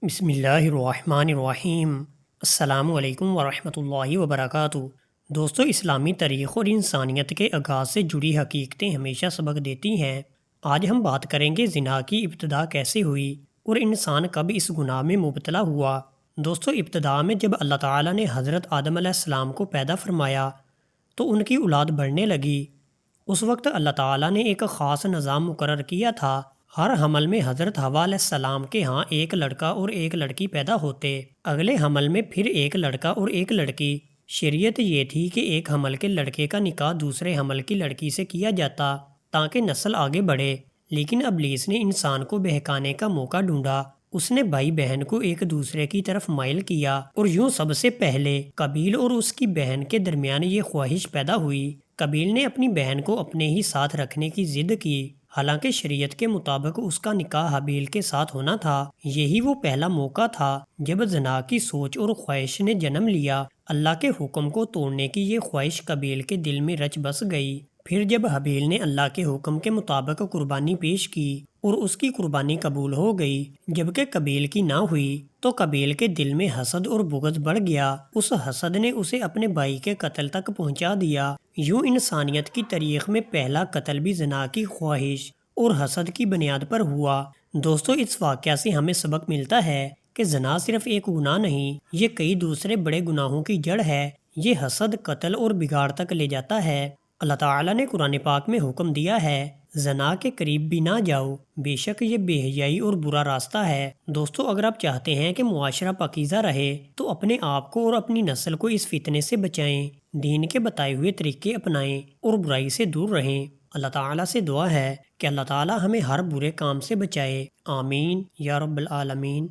بسم اللہ الرحمن الرحیم۔ السلام علیکم ورحمۃ اللہ وبرکاتہ۔ دوستو، اسلامی تاریخ اور انسانیت کے آغاز سے جڑی حقیقتیں ہمیشہ سبق دیتی ہیں۔ آج ہم بات کریں گے زنا کی ابتدا کیسے ہوئی اور انسان کب اس گناہ میں مبتلا ہوا۔ دوستو، ابتدا میں جب اللہ تعالیٰ نے حضرت آدم علیہ السلام کو پیدا فرمایا تو ان کی اولاد بڑھنے لگی۔ اس وقت اللہ تعالیٰ نے ایک خاص نظام مقرر کیا تھا۔ ہر حمل میں حضرت حوا علیہ السلام کے ہاں ایک لڑکا اور ایک لڑکی پیدا ہوتے، اگلے حمل میں پھر ایک لڑکا اور ایک لڑکی۔ شریعت یہ تھی کہ ایک حمل کے لڑکے کا نکاح دوسرے حمل کی لڑکی سے کیا جاتا تاکہ نسل آگے بڑھے، لیکن ابلیس نے انسان کو بہکانے کا موقع ڈھونڈا۔ اس نے بھائی بہن کو ایک دوسرے کی طرف مائل کیا اور یوں سب سے پہلے قابیل اور اس کی بہن کے درمیان یہ خواہش پیدا ہوئی۔ قابیل نے اپنی بہن کو اپنے ہی ساتھ رکھنے کی ضد کی، حالانکہ شریعت کے مطابق اس کا نکاح حابیل کے ساتھ ہونا تھا۔ یہی وہ پہلا موقع تھا جب زنا کی سوچ اور خواہش نے جنم لیا۔ اللہ کے حکم کو توڑنے کی یہ خواہش قابیل کے دل میں رچ بس گئی۔ پھر جب حابیل نے اللہ کے حکم کے مطابق قربانی پیش کی اور اس کی قربانی قبول ہو گئی جبکہ قابیل کی نہ ہوئی، تو قابیل کے دل میں حسد اور بغض بڑھ گیا۔ اس حسد نے اسے اپنے بھائی کے قتل تک پہنچا دیا۔ یوں انسانیت کی تاریخ میں پہلا قتل بھی زنا کی خواہش اور حسد کی بنیاد پر ہوا۔ دوستو، اس واقعہ سے ہمیں سبق ملتا ہے کہ زنا صرف ایک گناہ نہیں، یہ کئی دوسرے بڑے گناہوں کی جڑ ہے۔ یہ حسد، قتل اور بگاڑ تک لے جاتا ہے۔ اللہ تعالیٰ نے قرآن پاک میں حکم دیا ہے، زنا کے قریب بھی نہ جاؤ، بے شک یہ بے حیائی اور برا راستہ ہے۔ دوستو، اگر آپ چاہتے ہیں کہ معاشرہ پاکیزہ رہے تو اپنے آپ کو اور اپنی نسل کو اس فتنے سے بچائیں، دین کے بتائے ہوئے طریقے اپنائیں اور برائی سے دور رہیں۔ اللہ تعالیٰ سے دعا ہے کہ اللہ تعالیٰ ہمیں ہر برے کام سے بچائے۔ آمین یا رب العالمین۔